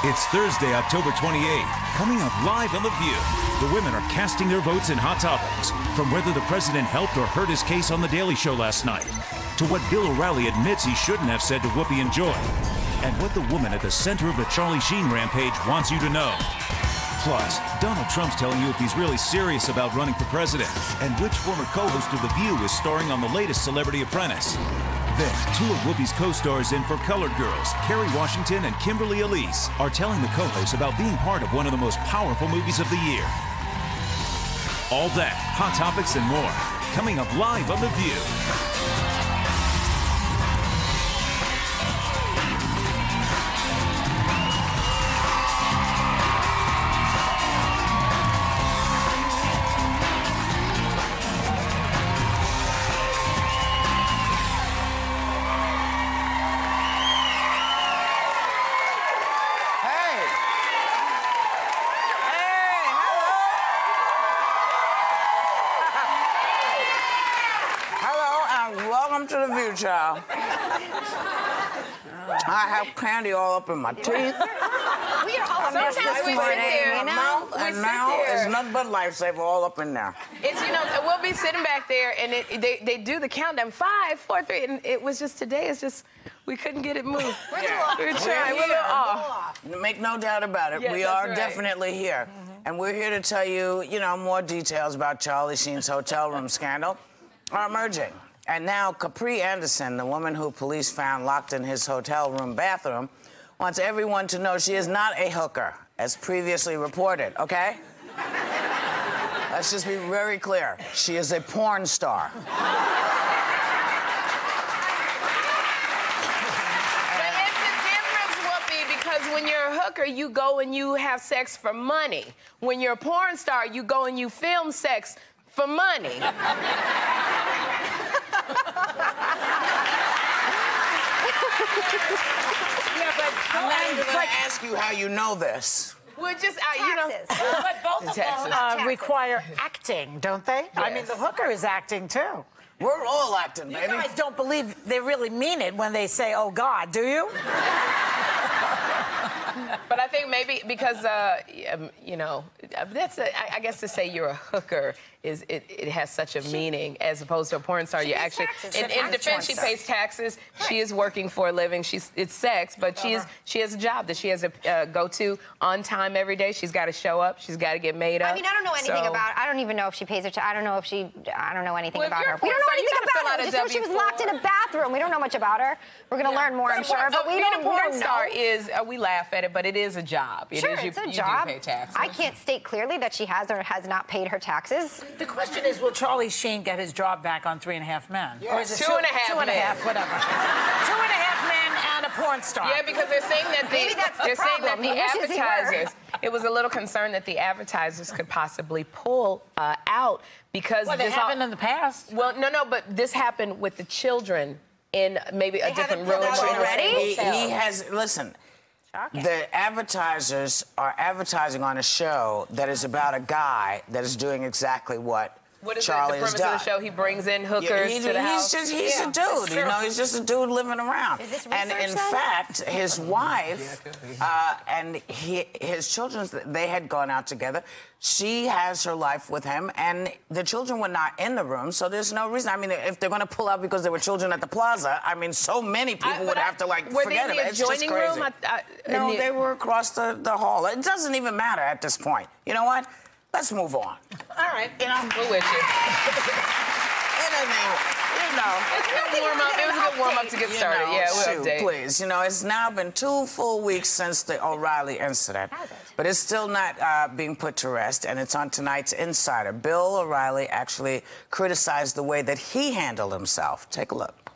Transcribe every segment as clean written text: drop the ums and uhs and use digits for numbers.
It's Thursday, October 28th. Coming up live on The View, the women are casting their votes in Hot Topics, from whether the president helped or hurt his case on The Daily Show last night, to what Bill O'Reilly admits he shouldn't have said to Whoopi and Joy, and what the woman at the center of the Charlie Sheen rampage wants you to know. Plus, Donald Trump's telling you if he's really serious about running for president, and which former co-host of The View is starring on the latest Celebrity Apprentice. Then, two of Whoopi's co-stars in For Colored Girls, Kerry Washington and Kimberly Elise, are telling the co-hosts about being part of one of the most powerful movies of the year. All that, Hot Topics and more, coming up live on The View. To The View, child. I have candy all up in my teeth. We are all Sometimes we sit there, in my mouth, and now it's nothing but Lifesaver all up in there. It's, you know, we'll be sitting back there, and they do the countdown, 5, 4, 3, and it was just today. It's just we couldn't get it moved. We're trying. We're a little off. Make no doubt about it. Yes, we are definitely here, and we're here to tell you, more details about Charlie Sheen's hotel room scandal are emerging. And now Capri Anderson, the woman who police found locked in his hotel room bathroom, wants everyone to know she is not a hooker, as previously reported, okay? Let's just be very clear. She is a porn star. But it's a difference, Whoopi, because when you're a hooker, you go and you have sex for money. When you're a porn star, you go and you film sex for money. I'm going to ask you how you know this. We're just, But both of them require acting, don't they? Yes. I mean, the hooker is acting, too. We're all acting, baby. You guys don't believe they really mean it when they say, oh, God, do you? But I think maybe because, I guess to say you're a hooker it has such a meaning as opposed to a porn star. You actually, in defense, she pays taxes. Right. She is working for a living. It's sex, but she has a job that she has to go to on time every day. She's got to show up. She's got to get made up. I mean, I don't know anything about. I don't even know if she pays her. I don't know anything about her. We don't know anything about her. Just know she was locked in a bathroom. We don't know much about her. We're gonna learn more, I'm sure. But we don't know. Being a porn star is we laugh at it, but it is a job. Sure, it's a job. You do pay taxes. I can't state clearly that she has or has not paid her taxes. The question is, will Charlie Sheen get his job back on 3.5 Men? Yes. Or is it 2.5 men? 2.5, whatever. 2.5 men and a porn star. Yeah, because they're saying that the advertisers. It was a little concern that the advertisers could possibly pull out because they haven't in the past. Well, no, but this happened with the children in maybe a different room already. He has. Listen. Shocking. The advertisers are advertising on a show that is about a guy that is doing exactly what Charlie the premise of the show? He brings in hookers to the house. He's a dude. He's just a dude living around. Is this and in fact, his wife and his children, they had gone out together. She has her life with him, and the children were not in the room, so there's no reason. I mean, if they're going to pull out because there were children at the plaza, I mean, so many people would have to, forget it. It's just crazy. No, they were across the hall. It doesn't even matter at this point. You know what? Let's move on. All right. We're with you. It's a good warm-up. It was a good warm-up to get started. We'll update. Please. It's now been 2 full weeks since the O'Reilly incident. But it's still not being put to rest, and it's on tonight's Insider. Bill O'Reilly actually criticized the way that he handled himself. Take a look.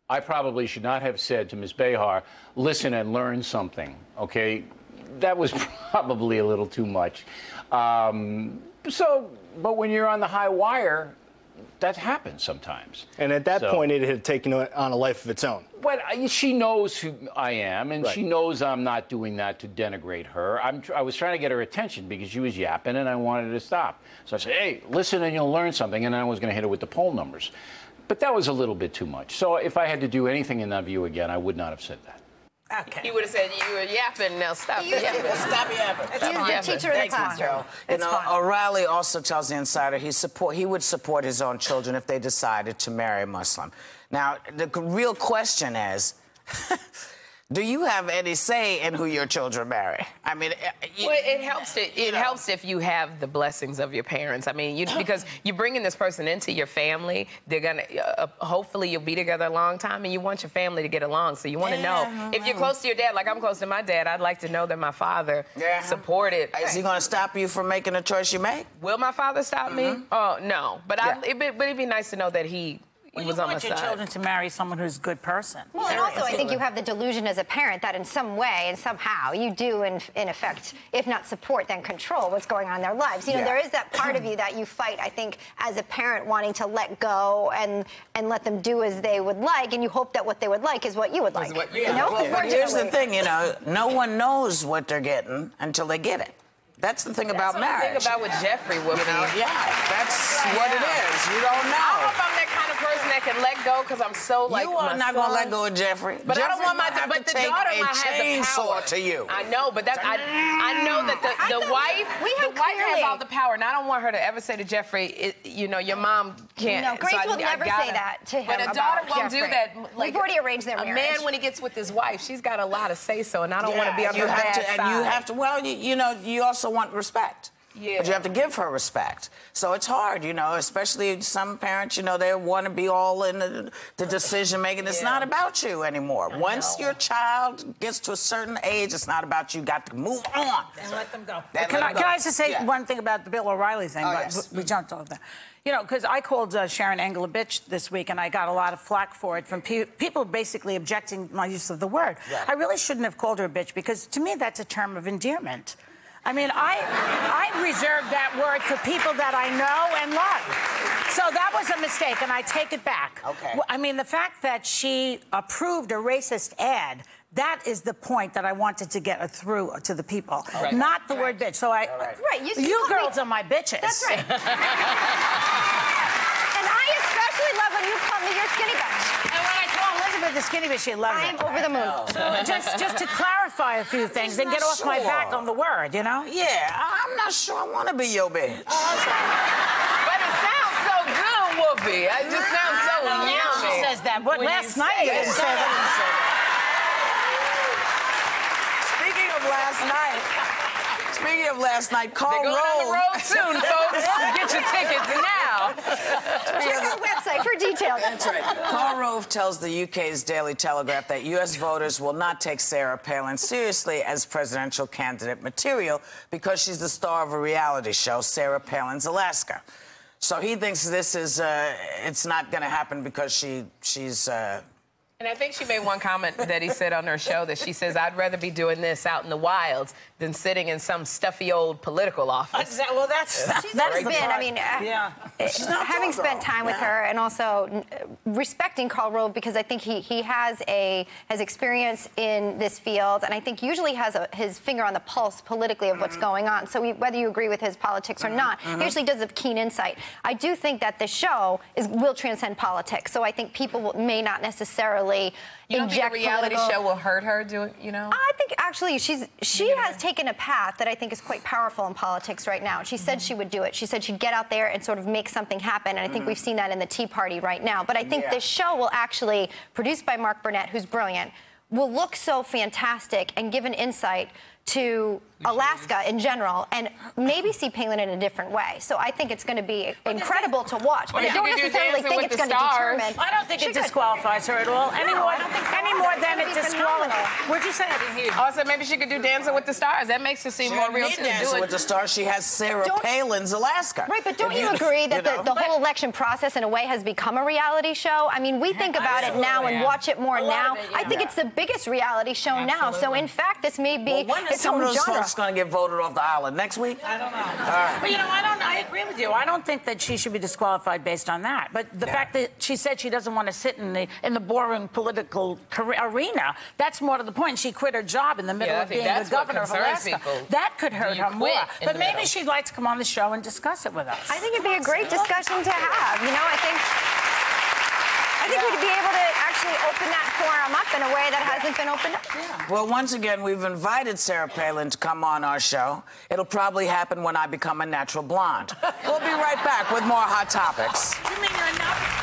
I probably should not have said to Ms. Behar, listen and learn something, okay? That was probably a little too much. But when you're on the high wire, that happens sometimes. And at that point, it had taken on a life of its own. Well, she knows who I am, and she knows I'm not doing that to denigrate her. I was trying to get her attention because she was yapping, and I wanted to stop. So I said, hey, listen and you'll learn something, and I was going to hit her with the poll numbers. But that was a little bit too much. So if I had to do anything in that view again, I would not have said that. Okay. He would have said, you were yapping, now stop yapping. Stop yapping. He's the teacher in the classroom. You know, O'Reilly also tells the Insider he would support his own children if they decided to marry a Muslim. Now, the real question is, do you have any say in who your children marry? I mean, well, it helps. It helps if you have the blessings of your parents. I mean, because you're bringing this person into your family. They're gonna hopefully you'll be together a long time, and you want your family to get along. So you want to know if you're close to your dad. Like I'm close to my dad. I'd like to know that my father supported. Is he going to stop you from making the choice you make? Will my father stop me? Oh no, but it'd be nice to know that he. Well, you want your children to marry someone who's a good person. Well, and also I think you have the delusion as a parent that in some way and somehow you do, in effect, if not support, then control what's going on in their lives. You know, there is that part of you that you fight, I think, as a parent wanting to let go and let them do as they would like, and you hope that what they would like is what you would like. You know? Well, but here's the thing, you know, no one knows what they're getting until they get it. That's the thing about marriage. That's the thing about with Jeffrey, you know, that's what it is. You don't know. I hope I'm that kind of person that can let go because I'm so like. You are not going to let go of Jeffrey. But Jeffrey's I don't want my. but the daughter might have the power to you. I know, but that I know that the wife has all the power, and I don't want her to ever say to Jeffrey, you know, your mom can't. No, Grace will never say that to him. But a daughter won't do that. Like, we've already arranged their marriage. A man, when he gets with his wife, she's got a lot of say so, and I don't want to be on her bad side. And you have to. Well, you know, you also want respect. Yeah. But you have to give her respect. So it's hard, you know, especially some parents, you know, they want to be all in the decision making. It's not about you anymore. Once your child gets to a certain age, it's not about you. You got to move on. And let them go. Can I just say one thing about the Bill O'Reilly thing? We jumped over that. You know, because I called Sharon Engel a bitch this week, and I got a lot of flack for it from people basically objecting my use of the word. I really shouldn't have called her a bitch because, to me, that's a term of endearment. I mean, I reserve that word for people that I know and love. So that was a mistake, and I take it back. Okay. I mean, the fact that she approved a racist ad, that is the point that I wanted to get through to the people, not the word bitch. So you girls are my bitches. That's right. And I especially love when you call me your skinny bitch. And when I call Elizabeth the skinny bitch, she loves it. I'm over the moon. So just to clarify a few things and get off my back on the word, you know? Yeah, I'm not sure I want to be your bitch. But it sounds so good, Whoopi. It just sounds so yummy. She says that. But last night you didn't say that. Speaking of last night, Carl Rove. They're going on the road soon, folks. Get your tickets now. Check our website for details. That's right. Carl Rove tells the UK's Daily Telegraph that U.S. voters will not take Sarah Palin seriously as presidential candidate material because she's the star of a reality show, Sarah Palin's Alaska. So he thinks this is, it's not going to happen because she's... And I think she made one comment that he said on her show that she says, I'd rather be doing this out in the wilds than sitting in some stuffy old political office. Well, that's been, I mean, having spent time with her and also respecting Carl Rove because I think he has experience in this field and I think usually has his finger on the pulse politically of what's going on. So whether you agree with his politics or not, he usually does have keen insight. I do think that the show will transcend politics. So I think people may not necessarily You don't think a reality show will hurt her, you know? I think actually she has taken a path that I think is quite powerful in politics right now. She said she would do it. She said she'd get out there and sort of make something happen, and I think we've seen that in the Tea Party right now. But I think this show will actually, produced by Mark Burnett, who's brilliant, will look so fantastic and give an insight to Alaska in general and maybe see Palin in a different way. So I think it's going to be incredible to watch. But I don't necessarily think it's going to determine. I don't think it disqualifies her at all. Any more than it disqualifies. What'd you say? I didn't hear you. Also, maybe she could do Dancing with the Stars. That makes her seem more real too. Dancing with the Stars. She has Sarah Palin's Alaska. Right, but don't you agree that the whole election process in a way has become a reality show? I mean, we think about it now and watch it more now. I think it's the biggest reality show now. So in fact, this may be some of those folks going to get voted off the island next week? I don't know. But you know, I agree with you. I don't think that she should be disqualified based on that. But the fact that she said she doesn't want to sit in the boring political arena, that's more to the point. She quit her job in the middle of being the governor of Alaska. That could hurt her more. But maybe she'd like to come on the show and discuss it with us. I think it'd be a great discussion to have. You know, I think we'd be able to actually actually open that forum up in a way that hasn't been opened up. Yeah. Well, once again, we've invited Sarah Palin to come on our show. It'll probably happen when I become a natural blonde. We'll be right back with more Hot Topics. You mean you're enough?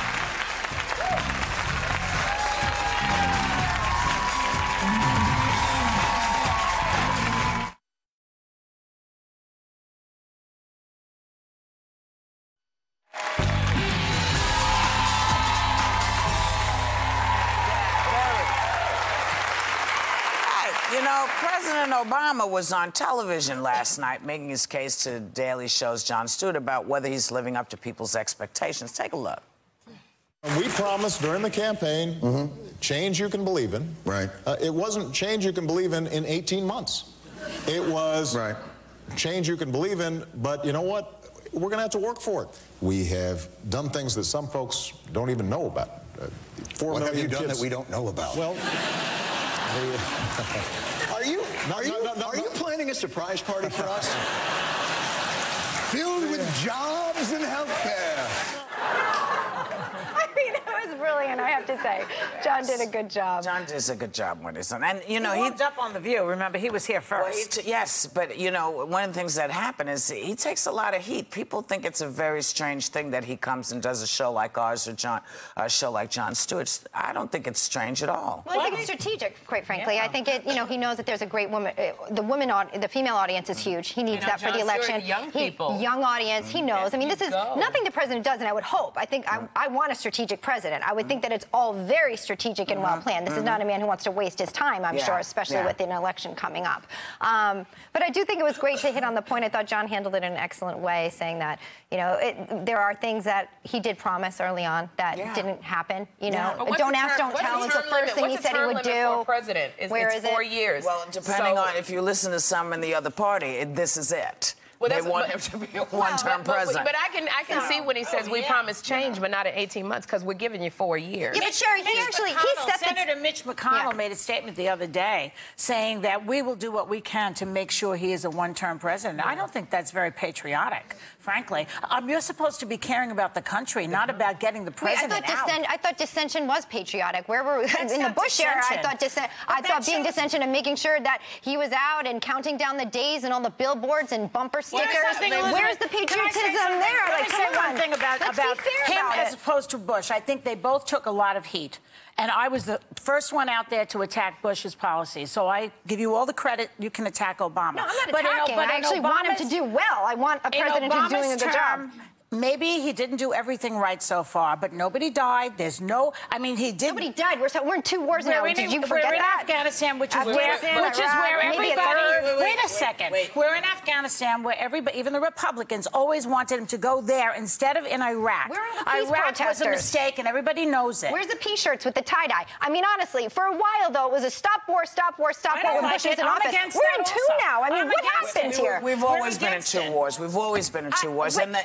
You know, President Obama was on television last night making his case to Daily Show's Jon Stewart about whether he's living up to people's expectations. Take a look. We promised during the campaign change you can believe in. Right. It wasn't change you can believe in 18 months. It was change you can believe in, but you know what? We're going to have to work for it. We have done things that some folks don't even know about. What have you done that we don't know about? Well, are you planning a surprise party for us? Filled with jobs and healthcare. I mean, it was brilliant, I have to say. Jon did a good job. Jon does a good job with his son. And, you know, he warmed up on The View. Remember, he was here first. Well, yes, but, you know, one of the things that happened is he takes a lot of heat. People think it's a very strange thing that he comes and does a show like ours or a show like Jon Stewart's. I don't think it's strange at all. Well, I think it's strategic, quite frankly. I think it, you know, he knows that there's a great woman. The female audience is huge. He needs that for the election. Young people. Young audience. He knows. I mean, this is nothing the president does, and I would hope. I think I want a strategic president. I would think that it's all very strategic and well planned. This is not a man who wants to waste his time, I'm sure, especially with an election coming up. But I do think it was great to hit on the point. I thought Jon handled it in an excellent way, saying that, you know, there are things that he did promise early on that didn't happen. You know, don't ask, don't tell is the first thing he said he would do. President? It's 4 years. Well, depending on if you listen to some in the other party, this is it. Well, they want him to be a one-term president. But I can see when he says we promise change, but not in 18 months, because we're giving you 4 years. Yeah, but Sherry, Senator Mitch McConnell made a statement the other day saying that we will do what we can to make sure he is a one-term president. I don't think that's very patriotic, frankly. You're supposed to be caring about the country, not about getting the president out. I thought dissension was patriotic. Where were we? In the Bush era, I thought being dissension and making sure that he was out and counting down the days and all the billboards and bumper stickers. Where's the patriotism there? Let me say one thing about him as opposed to Bush. I think they both took a lot of heat. And I was the first one out there to attack Bush's policies. So I give you all the credit. You can attack Obama. No, I'm not attacking. I actually want him to do well. I want a president who's doing a good job. Maybe he didn't do everything right so far, but nobody died. There's no, I mean, he did. Nobody died. We're in 2 wars now. Did you forget that? We're in Afghanistan, which is where everybody. Wait a second. We're in Afghanistan, where everybody, even the Republicans, always wanted him to go there instead of in Iraq. Where are the peace Iraq protesters? was a mistake, and everybody knows it. Where's the peace shirts with the tie-dye? I mean, honestly, for a while though, it was a stop war, stop war, stop war when Bush was in office. We're in 2 now. I mean, what happened here? We've always been in 2 wars. We've always been in 2 wars, and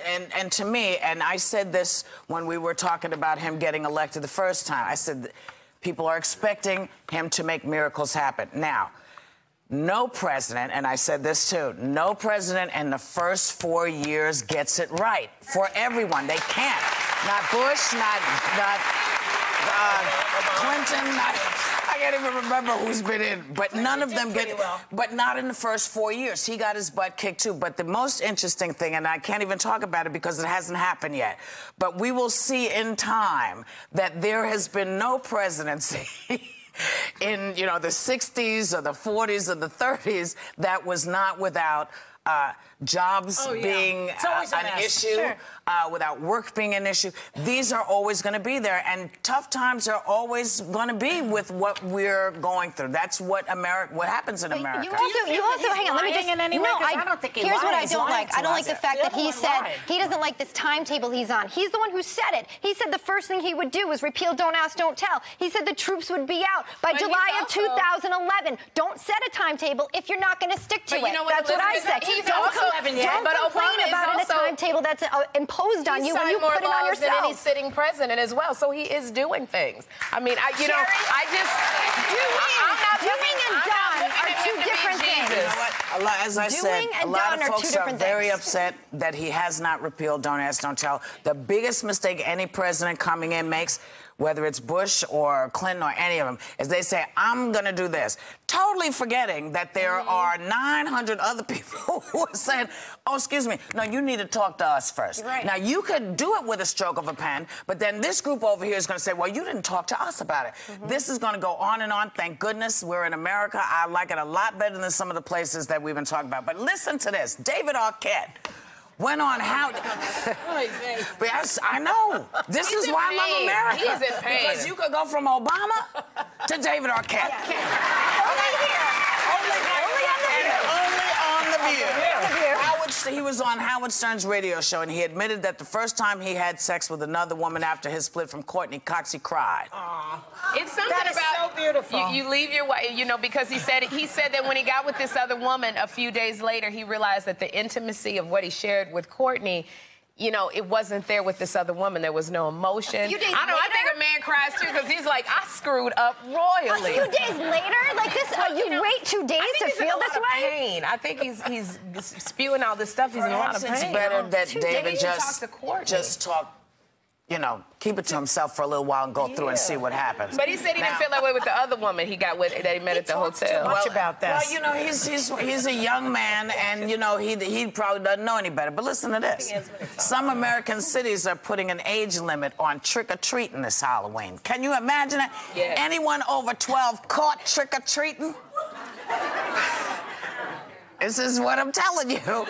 to me, and I said this when we were talking about him getting elected the first time. I said people are expecting him to make miracles happen. Now, no president, and I said this too, no president in the first 4 years gets it right for everyone. They can't. Not Bush, not Clinton, I can't even remember who's been in, but none of them get, but not in the first 4 years. He got his butt kicked too. But the most interesting thing, and I can't even talk about it because it hasn't happened yet, but we will see in time that there has been no presidency in, you know, the 60s or the 40s or the 30s that was not without jobs being an issue, without work being an issue. These are always going to be there, and tough times are always going to be with what we're going through. That's what happens in America. You also hang on. Let me just. I don't think he lied. Here's what I don't like. I don't like the fact that he said he doesn't like this timetable he's on. He's the one who said it. He said the first thing he would do was repeal Don't Ask, Don't Tell. He said the troops would be out by July of 2011. Don't set a timetable if you're not going to stick to it. That's what I said. Don't complain about a timetable that's imposed on you when you put it on yourself. And he's sitting president as well, so he is doing things. I mean, doing and done are 2 different things. You know what? As I said, a lot of folks are very upset that he has not repealed Don't Ask, Don't Tell. The biggest mistake any president coming in makes, whether it's Bush or Clinton or any of them, is they say, I'm going to do this. Totally forgetting that there are 900 other people who are saying, oh, excuse me, no, you need to talk to us first. Right. Now, you could do it with a stroke of a pen, but then this group over here is going to say, well, you didn't talk to us about it. This is going to go on and on. Thank goodness we're in America. I like it a lot better than some of the places that we've been talking about. But listen to this. David Arquette went on how... Yes, I know. This is why I love America. He's in pain. Because you could go from Obama to David Arquette. Only on The View. He was on Howard Stern's radio show, and he admitted that the first time he had sex with another woman after his split from Courtney Cox, he cried. Aww. It's something that is about so beautiful. You leave your wife, you know, because he said that when he got with this other woman a few days later, he realized that the intimacy of what he shared with Courtney, you know, it wasn't there with this other woman. There was no emotion. A few days I know. later? I think a man cries too because he's like, I screwed up royally. A few days later, like this, you wait 2 days to feel this way. Pain. I think he's spewing all this stuff. He's in a lot of pain. It's better that 2 David days just talk. You know, keep it to himself for a little while and go through and see what happens. But he said he didn't feel that way with the other woman he got with that he met at the hotel. Much about this. Well, you know, he's a young man, and you know he probably doesn't know any better. But listen to this: some American cities are putting an age limit on trick or treating this Halloween. Can you imagine it? Yes. Anyone over 12 caught trick or treating? This is what I'm telling you.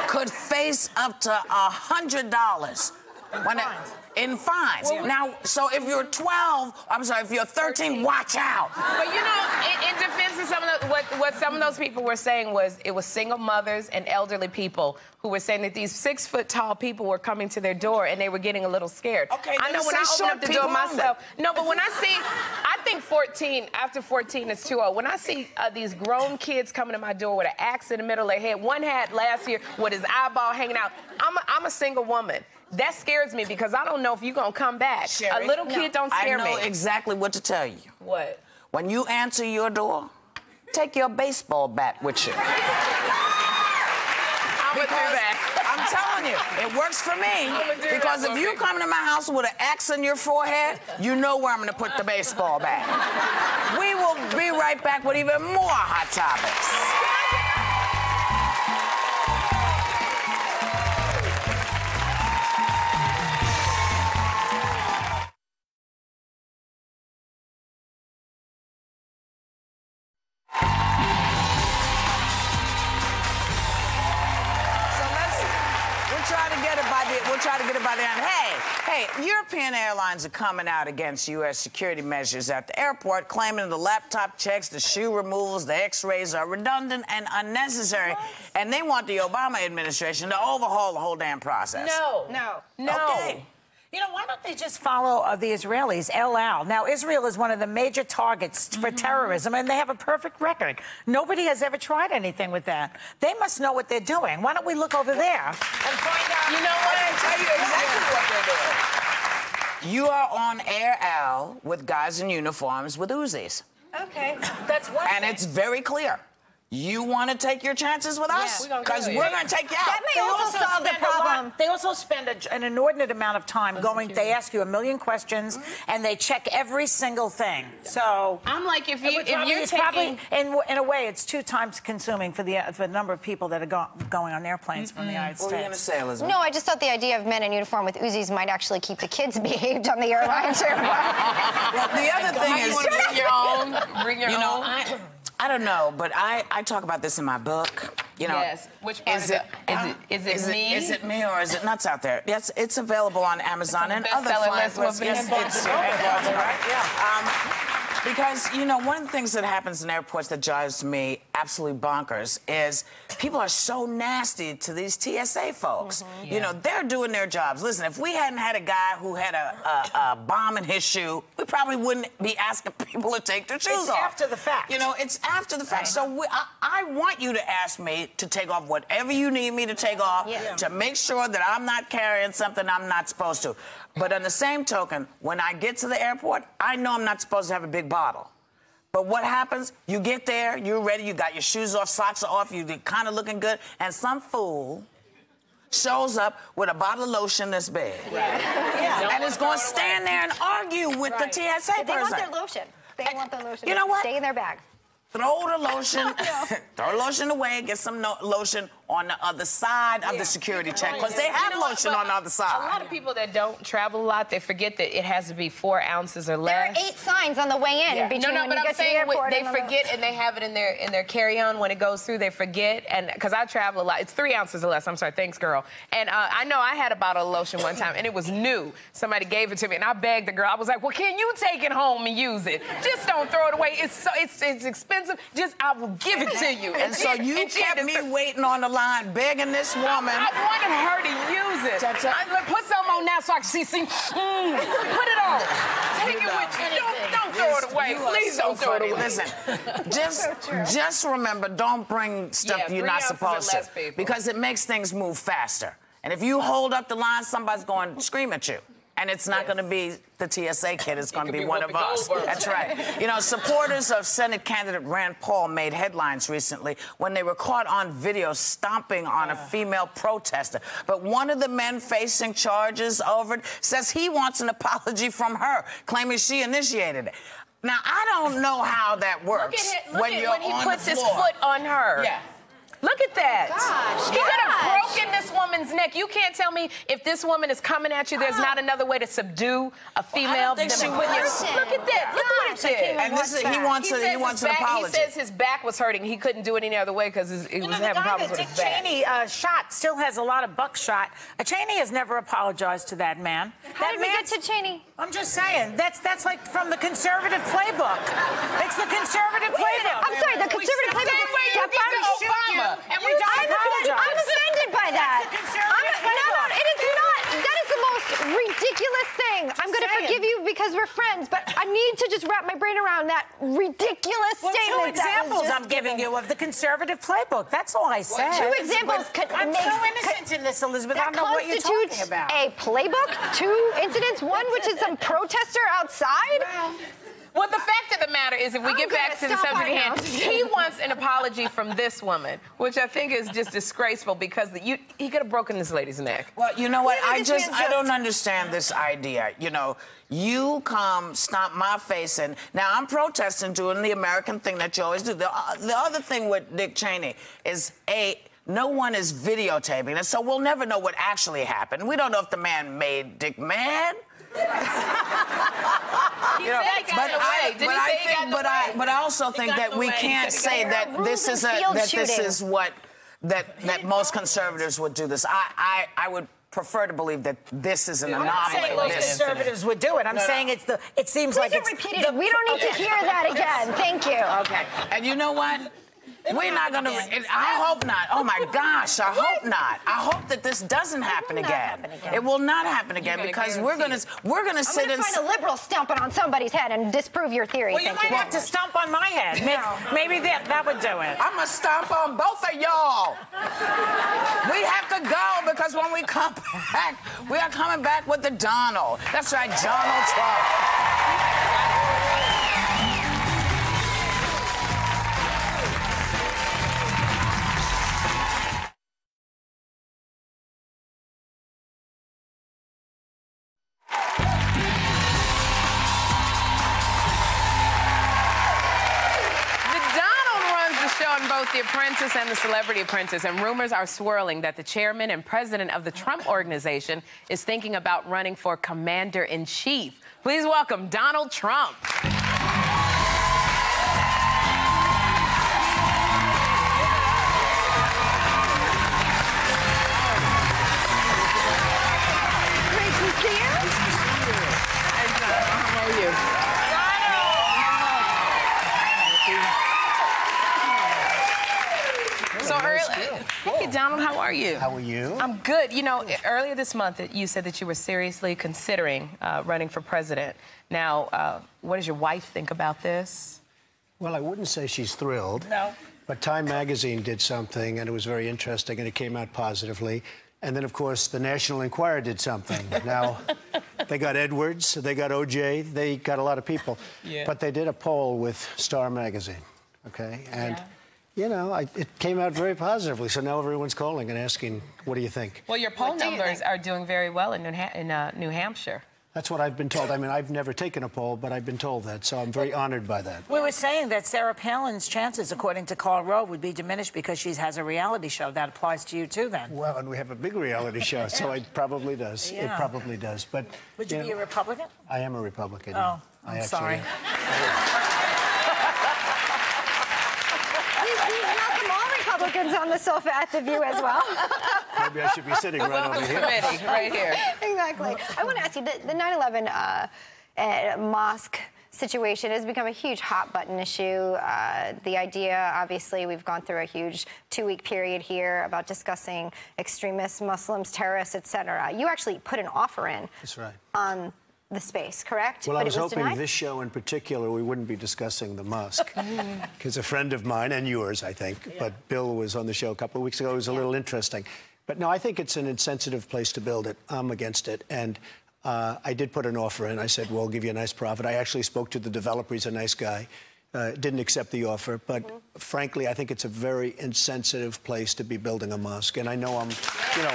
Could face up to $100. In fines. Now, so if you're 12, I'm sorry, if you're 13, watch out. But you know, in defense of some of what some of those people were saying was it was single mothers and elderly people who were saying that these 6-foot-tall people were coming to their door and they were getting a little scared. Okay, I know when I open up the door myself. No, but when I see, I think 14, after 14 is too old. When I see these grown kids coming to my door with an axe in the middle of their head, one had last year with his eyeball hanging out. I'm a single woman. That scares me because I don't know if you're going to come back. Sherry, a little kid don't scare me. I know exactly what to tell you. What? When you answer your door, take your baseball bat with you. I'm telling you, it works for me. Because if you come to my house with an X in your forehead, you know where I'm going to put the baseball bat. We will be right back with even more Hot Topics. We'll try to get it by the end. Hey, European airlines are coming out against U.S. security measures at the airport, claiming the laptop checks, the shoe removals, the x-rays are redundant and unnecessary. And they want the Obama administration to overhaul the whole damn process. No. Okay. You know, why don't they just follow the Israelis, El Al? Now, Israel is one of the major targets for terrorism, and they have a perfect record. Nobody has ever tried anything with that. They must know what they're doing. Why don't we look over there and find out? You know what? I tell you exactly what they're doing. You are on Air Al with guys in uniforms with Uzis. Okay, that's one And it's very clear. You want to take your chances with us? Because we're going to take you out. That may also solve the problem. They also spend an inordinate amount of time going. They ask you a million questions, and they check every single thing. So I'm like, if you're taking... probably, in a way, it's 2 times consuming for the number of people that are going on airplanes from the United States. What were you going to say, Elizabeth? No, I just thought the idea of men in uniform with Uzis might actually keep the kids behaved on the airline too. Well, the other thing is... Bring your own. Bring your own. I don't know, but I talk about this in my book. You know, yes. Which part is it me? Is it me or is it nuts out there? Yes, it's available on Amazon and other fine places. Because, you know, one of the things that happens in airports that drives me absolutely bonkers is people are so nasty to these TSA folks. You know, they're doing their jobs. Listen, if we hadn't had a guy who had a bomb in his shoe, we probably wouldn't be asking people to take their shoes off. It's after the fact. You know, it's after the fact. So I want you to ask me to take off whatever you need me to take off to make sure that I'm not carrying something I'm not supposed to. But on the same token, when I get to the airport, I know I'm not supposed to have a big bottle. But what happens? You get there, you're ready, you got your shoes off, socks are off, you're kind of looking good, and some fool shows up with a bottle of lotion this big. And it's going to stand there and argue with the TSA person. They want their lotion. They want their lotion. You know what? Stay in their bag. Throw the lotion, throw the lotion away, get some lotion on the other side of the security check, because they have lotion on the other side. A lot of people that don't travel a lot, they forget that it has to be 4 ounces or less. There are 8 signs on the way in between when you get to the airport. They forget, and they have it in their carry-on when it goes through. They forget, and because I travel a lot, it's 3 ounces or less. I'm sorry, thanks, girl. And I know I had a bottle of lotion one time, and it was new. Somebody gave it to me, and I begged the girl. I was like, "Well, can you take it home and use it? Just don't throw it away. It's expensive. Just I will give it to you." And so you kept me waiting on the line, begging this woman. I wanted her to use it. Put some on now so I can see. Put it on. Take it with you. Don't throw it away. Please don't throw it away. Listen, just remember, don't bring stuff you're not supposed to, because it makes things move faster. And if you hold up the line, somebody's going to scream at you. And it's not going to be the TSA kid. It's going to be one of us. That's right. You know, supporters of Senate candidate Rand Paul made headlines recently when they were caught on video stomping on a female protester. But one of the men facing charges over it says he wants an apology from her, claiming she initiated it. Now, I don't know how that works. Look at when he puts his foot on her. Yeah. Look at that. Gosh, he could have broken this woman's neck. You can't tell me if this woman is coming at you, there's not another way to subdue a female. Look at that. Look what it did. And this is, he wants an apology. He says his back was hurting. He couldn't do it any other way because he was having problems with his back. The guy that Dick Cheney shot still has a lot of buckshot. Cheney has never apologized to that man. How did we get to Cheney? I'm just saying. That's like from the conservative playbook. It's the conservative playbook. I'm sorry, the conservative playbook is step on and we don't apologize. I'm offended by that. No, it is not. That is the most ridiculous thing. I'm going to forgive you because we're friends, but I need to just wrap my brain around that ridiculous statement. 2 examples I'm giving you of the conservative playbook. That's all I said. 2 examples. I'm so innocent in this, Elizabeth. I don't know what you're talking about. A playbook? 2 incidents? One, which is some protester outside? Well, the fact of the matter is, if we get back to the subject at hand, he wants an apology from this woman, which I think is just disgraceful because he could have broken this lady's neck. Well, you know what? I don't understand this idea. You know, you come stomp my face in. Now, I'm protesting, doing the American thing that you always do. The other thing with Dick Cheney is, no one is videotaping it, so we'll never know what actually happened. We don't know if the man made Dick mad. But I also think that we can't say that this is what most conservatives would do this. I would prefer to believe that this is an anomaly. I'm saying most conservatives would do it. I'm saying it seems like it's... repeat it. We don't need to hear that again. Thank you. Okay. And you know what? We're not going to... I hope not. Oh, my gosh. I hope not. I hope that this doesn't happen again. It will not happen again because we're going to sit and... I'm going to find a liberal stomping on somebody's head and disprove your theory. Well, you might have to stomp on my head. Maybe that would do it. I'm going to stomp on both of y'all. We have to go because when we come back, we are coming back with the Donald. That's right, Donald Trump. Both The Apprentice and The Celebrity Apprentice, and rumors are swirling that the chairman and president of the Trump Organization is thinking about running for commander-in-chief. Please welcome Donald Trump. Great to see you. Hi, Donald. How are you? Hey, Donald, how are you? How are you? I'm good. You know, earlier this month, you said that you were seriously considering running for president. Now, what does your wife think about this? Well, I wouldn't say she's thrilled. No. But Time Magazine did something, and it was very interesting, and it came out positively. And then, of course, the National Enquirer did something. Now, they got Edwards, they got O.J., they got a lot of people. Yeah. But they did a poll with Star Magazine, okay? And... Yeah. you know, it came out very positively. So now everyone's calling and asking, what do you think? Well, your poll numbers are doing very well in New Hampshire. That's what I've been told. I mean, I've never taken a poll, but I've been told that, so I'm very honored by that. We were saying that Sarah Palin's chances, according to Karl Rove, would be diminished because she has a reality show. That applies to you, too, then. Well, and we have a big reality show, so it probably does. Yeah. It probably does. But would you be a Republican? I am a Republican. Oh, I'm sorry. Republicans on the sofa at The View as well. Maybe I should be sitting right over here. Committee, right here. Exactly. I want to ask you, the 9/11 mosque situation has become a huge hot-button issue. The idea, obviously, we've gone through a huge 2-week period here about discussing extremists, Muslims, terrorists, etc. You actually put an offer in. That's right. On the space, correct? Well, but I was hoping denied? this show in particular, we wouldn't be discussing the mosque. Because a friend of mine, and yours, I think, but Bill was on the show a couple of weeks ago. It was a little interesting. But no, I think it's an insensitive place to build it. I'm against it. And I did put an offer in. I said, well, I'll give you a nice profit. I actually spoke to the developer. He's a nice guy. Didn't accept the offer. But frankly, I think it's a very insensitive place to be building a mosque. And I know I'm, you know,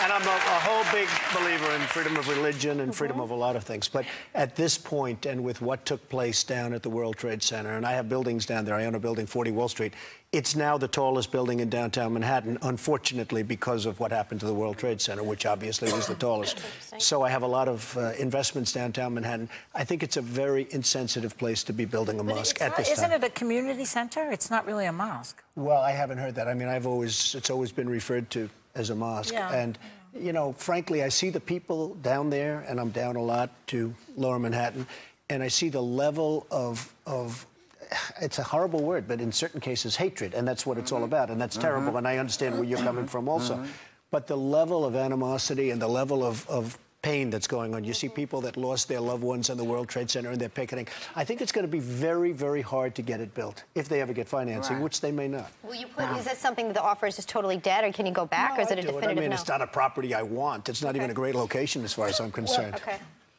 and I'm a whole big believer in freedom of religion and freedom of a lot of things. But at this point, and with what took place down at the World Trade Center, and I have buildings down there. I own a building, 40 Wall Street. It's now the tallest building in downtown Manhattan, unfortunately, because of what happened to the World Trade Center, which obviously was the tallest. So I have a lot of investments downtown Manhattan. I think it's a very insensitive place to be building a mosque at this time. Isn't it a community center? It's not really a mosque. Well, I haven't heard that. I mean, it's always been referred to as a mosque. Yeah. And, you know, frankly, I see the people down there, and I'm down a lot to Lower Manhattan, and I see the level of it's a horrible word, but in certain cases, hatred, and that's what it's all about, and that's terrible, and I understand where you're coming from also. But the level of animosity and the level of pain that's going on. You see people that lost their loved ones in the World Trade Center and they're picketing. I think it's going to be very, very hard to get it built, if they ever get financing, which they may not. Will you put, is that something that the offer is just totally dead, or can you go back, or is it a definitive no? I mean, it's not a property I want. It's not even a great location as far as I'm concerned.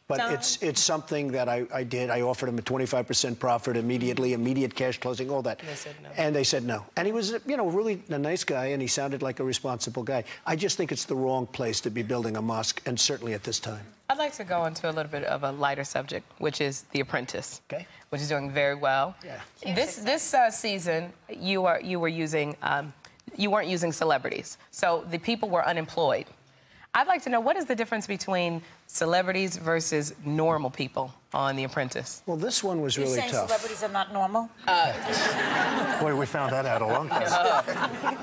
But it's something that I did. I offered him a 25% profit immediately, immediate cash closing, all that. They said no. And they said no. And he was, you know, really a nice guy, and he sounded like a responsible guy. I just think it's the wrong place to be building a mosque, and certainly at this time. I'd like to go into a little bit of a lighter subject, which is The Apprentice, which is doing very well. Yeah. This season, you weren't using celebrities, so the people were unemployed. I'd like to know, what is the difference between celebrities versus normal people on The Apprentice? Well, this one was really tough. You're saying celebrities are not normal? Boy, we found that out a long time.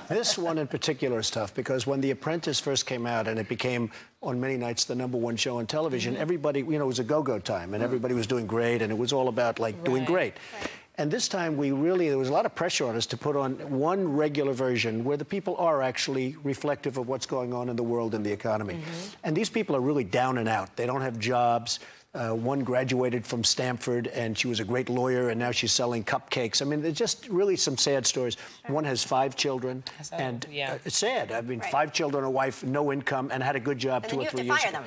This one in particular is tough because when The Apprentice first came out and it became, on many nights, the #1 show on television, everybody, you know, it was a go-go time, and everybody was doing great, and it was all about, like, doing great. And this time, there was a lot of pressure on us to put on one regular version where the people are actually reflective of what's going on in the world and the economy. And these people are really down and out. They don't have jobs. One graduated from Stanford, and she was a great lawyer, and now she's selling cupcakes. I mean, there's just really some sad stories. One has 5 children, and it's sad. I mean, 5 children, a wife, no income, and had a good job 2 or 3 years ago.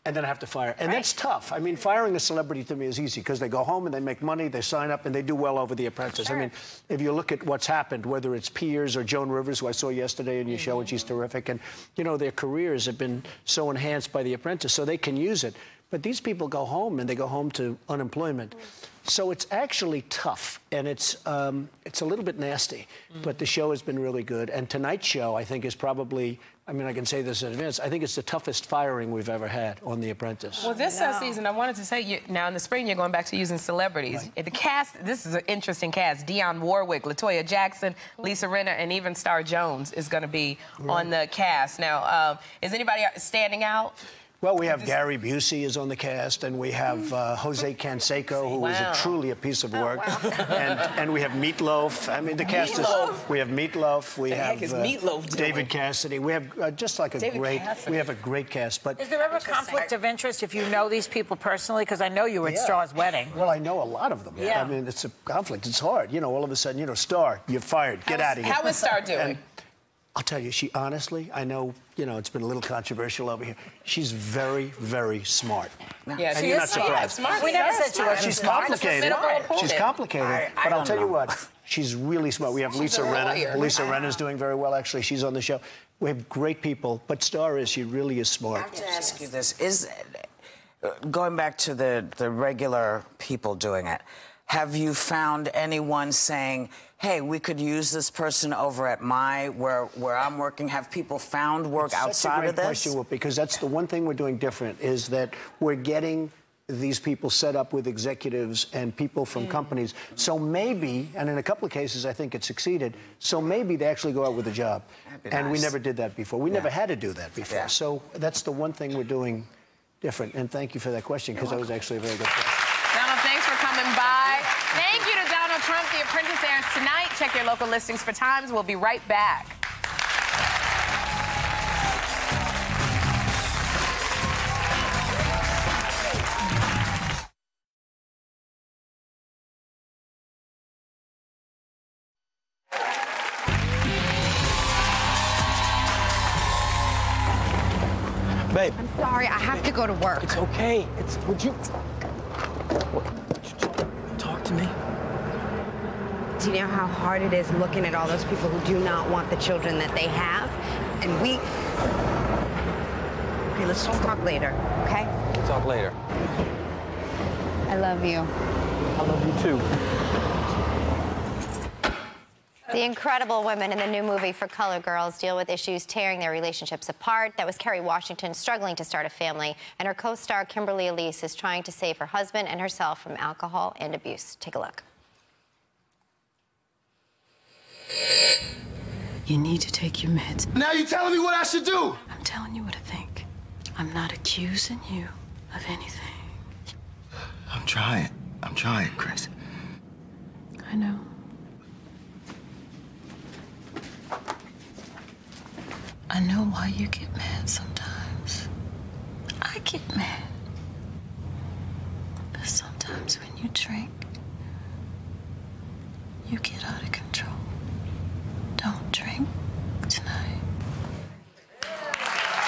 And then I have to fire. And that's tough. I mean, firing a celebrity to me is easy because they go home and they make money, they sign up, and they do well over The Apprentice. I mean, if you look at what's happened, whether it's Piers or Joan Rivers, who I saw yesterday in your show, and she's terrific, and, you know, their careers have been so enhanced by The Apprentice, so they can use it. But these people go home, and they go home to unemployment. So it's actually tough, and it's a little bit nasty. But the show has been really good. And tonight's show, I think, is probably, I mean, I can say this in advance, I think it's the toughest firing we've ever had on The Apprentice. Well, this season, I wanted to say, now in the spring, you're going back to using celebrities. The cast, this is an interesting cast. Dionne Warwick, LaToya Jackson, Lisa Rinna, and even Star Jones is going to be on the cast. Now, is anybody standing out? Well, we have Gary Busey is on the cast, and we have Jose Canseco, who is truly a piece of work, and we have Meatloaf. I mean, the cast is. We have Meatloaf. We have David Cassidy. We have just like a great. We have a great cast. But is there ever conflict of interest if you know these people personally? Because I know you were at Star's wedding. Well, I know a lot of them. I mean, it's a conflict. It's hard. You know, all of a sudden, you know, Star, you're fired. Get out of here. How is Star doing? I'll tell you, she honestly, I know, you know, it's been a little controversial over here. She's very, very smart. Yeah, and she you're is not surprised. smart. We never said she was. She's complicated. She's complicated. I But I'll don't tell you know. what, she's really smart. We have Lisa Rinna. Lisa Rinna's doing very well, actually. She's on the show. We have great people. But Star is, she really is smart. I have to ask you this. Going back to the regular people doing it, have you found anyone saying, hey, we could use this person over at where I'm working? Have people found work outside of this? That's a great question, because that's the one thing we're doing different, is that we're getting these people set up with executives and people from companies. So maybe, and in a couple of cases I think it succeeded, so maybe they actually go out with a job. And we never did that before. We never had to do that before. So that's the one thing we're doing different. And thank you for that question, because that was actually a very good question. Donald, thanks for coming by. Thank you to Donald Trump. The Apprentice airs tonight. Check your local listings for times. We'll be right back. Babe. I'm sorry, I have to go to work. It's okay. Would you talk to me? Do you know how hard it is looking at all those people who do not want the children that they have? And we... Okay, let's talk later, okay? We'll talk later. I love you. I love you too. The incredible women in the new movie For Color Girls deal with issues tearing their relationships apart. That was Kerry Washington struggling to start a family, and her co-star Kimberly Elise is trying to save her husband and herself from alcohol and abuse. Take a look. You need to take your meds. Now you're telling me what I should do? I'm telling you what to think. I'm not accusing you of anything. I'm trying, Chris. I know. I know why you get mad sometimes. I get mad. But sometimes when you drink, you get out of control. Don't drink tonight.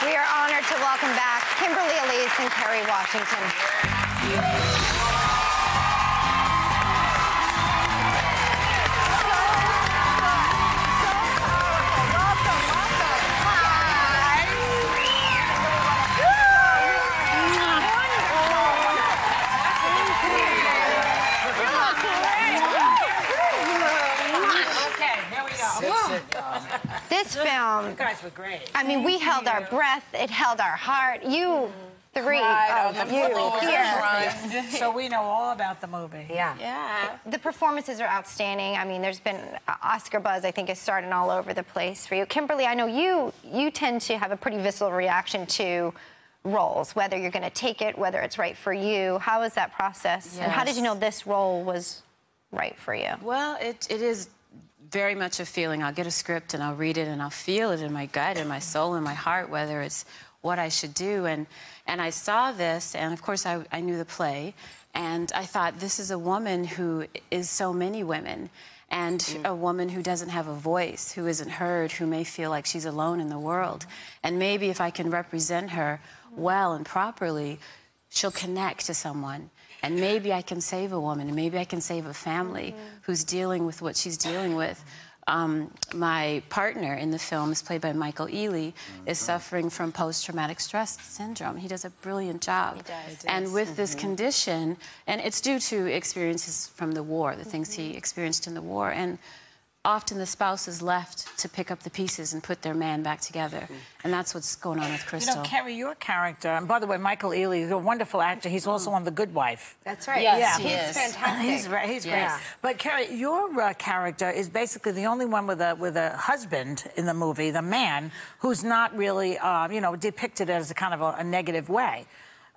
We are honored to welcome back Kimberly Elise and Kerry Washington. This film, you guys were great. I mean, we held our breath. It held our heart. You three of you here. So we know all about the movie. Yeah. The performances are outstanding. I mean, there's been Oscar buzz, I think, is starting all over the place for you. Kimberly, I know you tend to have a pretty visceral reaction to roles, whether you're going to take it, whether it's right for you. How is that process? Yes. And how did you know this role was right for you? Well, it is very much a feeling. I'll get a script and I'll read it and I'll feel it in my gut and my soul and my heart, whether it's what I should do. And I saw this, and of course I knew the play, and I thought, this is a woman who is so many women, and a woman who doesn't have a voice, who isn't heard, who may feel like she's alone in the world. And maybe if I can represent her well and properly, she'll connect to someone. And maybe I can save a woman, and maybe I can save a family who's dealing with what she's dealing with. My partner in the film is played by Michael Ealy, is suffering from post-traumatic stress syndrome. He does a brilliant job. He does. And with this condition, and it's due to experiences from the war, the things he experienced in the war. And often the spouse is left to pick up the pieces and put their man back together. And that's what's going on with Crystal. You know, Kerry, your character, and by the way, Michael Ealy is a wonderful actor. He's also on The Good Wife. That's right. Yes, yeah, he's fantastic. He's great. But Kerry, your character is basically the only one with a husband in the movie, the man, who's not really, you know, depicted as a kind of a negative way.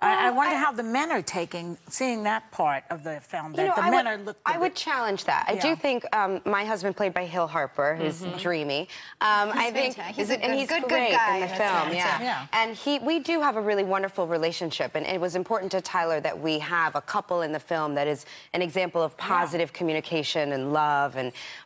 I wonder how the men are seeing that part of the film, that the men are looked I would challenge that. I do think my husband, played by Hill Harper, who's dreamy. I think he's and he's good great guy in the film. Yeah. And we do have a really wonderful relationship, and it was important to Tyler that we have a couple in the film that is an example of positive communication and love.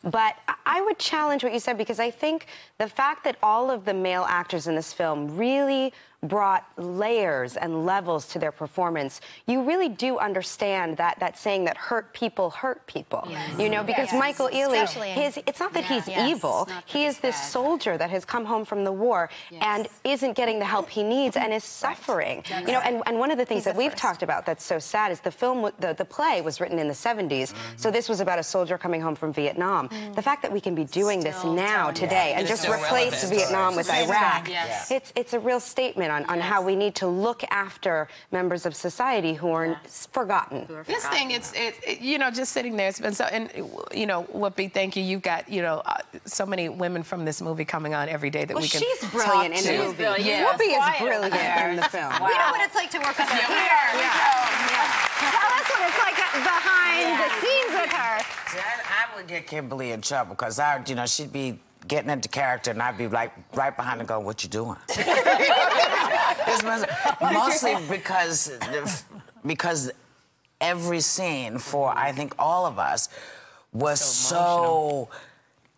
But I would challenge what you said, because I think the fact that all of the male actors in this film really brought layers and levels to their performance. You really do understand that saying that hurt people hurt people. Yes. You know, because Michael Ealy, it's not that he's evil. He is this soldier that has come home from the war and isn't getting the help he needs and is suffering. You know, and one of the things that we've talked about that's so sad is the film, the play was written in the 70s. So this was about a soldier coming home from Vietnam. The fact that we can be doing this now, today, and just replace Vietnam with Iraq, it's a real statement on how we need to look after members of society who are forgotten. This thing, you know, just sitting there, it's been so, and, you know, Whoopi, thank you. You've got, you know, so many women from this movie coming on every day that we can she's brilliant in the movie. Whoopi is brilliant in the film. We know what it's like to work with her. Tell us what it's like behind the scenes with her. I would get Kimberly in trouble, because you know, she'd be getting into character, and I'd be like right behind her going, "What you doing?" Mostly because every scene for, I think, all of us was so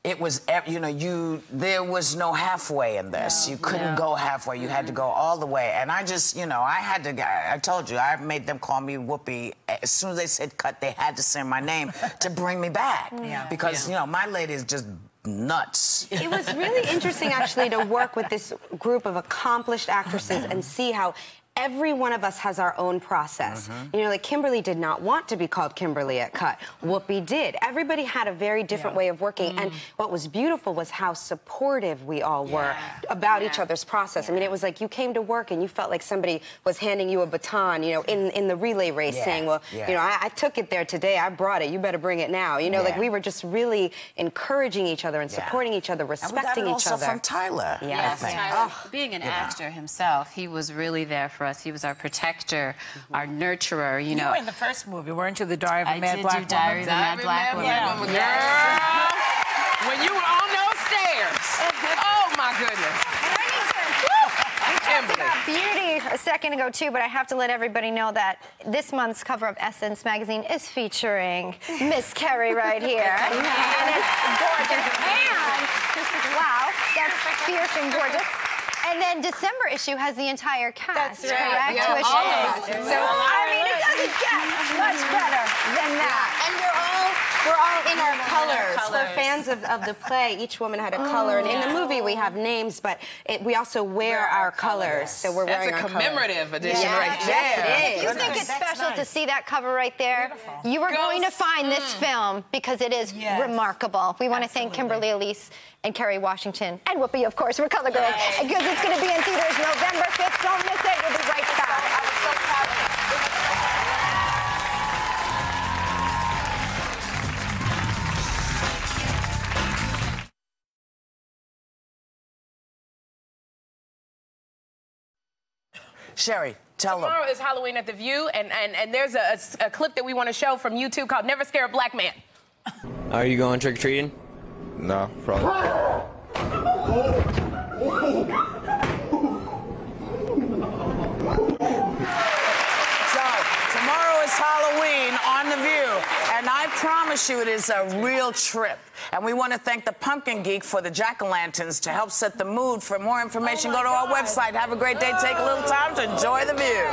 it was, you know, there was no halfway in this. You couldn't go halfway. You had to go all the way. And I just, you know, I told you, I made them call me Whoopi. As soon as they said cut, they had to say my name to bring me back. Because, you know, my lady is just nuts. It was really interesting, actually, to work with this group of accomplished actresses and see how every one of us has our own process. You know, like Kimberly did not want to be called Kimberly at cut. Whoopi did. Everybody had a very different way of working. And what was beautiful was how supportive we all were about each other's process. I mean, it was like you came to work and you felt like somebody was handing you a baton, you know, in the relay race, saying, well, you know, I took it there today. I brought it. You better bring it now. You know, like we were just really encouraging each other and supporting each other, respecting each other. Also from Tyler. Tyler, being an actor himself, he was really there for us. He was our protector, our nurturer, you know. You were in the first movie, weren't you? The Diary of a Mad Black Woman? Diary of the Mad Black Woman. Girl, when you were on those stairs. Oh, my goodness. We talked about beauty a second ago, too, but I have to let everybody know that this month's cover of Essence magazine is featuring Miss Kerry right here. And it's gorgeous. And, wow, that's fierce and gorgeous. And then December issue has the entire cast, correct? Yeah, So, I mean, it doesn't get much better than that. And we're all in our colors. For fans of the play, each woman had a color. And in the movie, we have names, but we also wear our colors. So we're wearing our colors. That's a commemorative edition right there. Yes, if you think it's special to see that cover right there, you are going to find this film because it is remarkable. We want to thank Kimberly, Elise, and Kerry Washington, and Whoopi, of course. We're Color Girls, because it's going to be in theaters November 5th. Don't miss it. We'll be right back. I was so proud of it. Sherry, tell them. Tomorrow is Halloween at the View, and there's a clip that we want to show from YouTube called Never Scare a Black Man. Are you going trick-or-treating? No, probably. So, tomorrow is Halloween on The View, and I promise you it is a real trip. And we want to thank the Pumpkin Geek for the jack-o'-lanterns to help set the mood. For more information, go to our website. Have a great day. Take a little time to enjoy The View.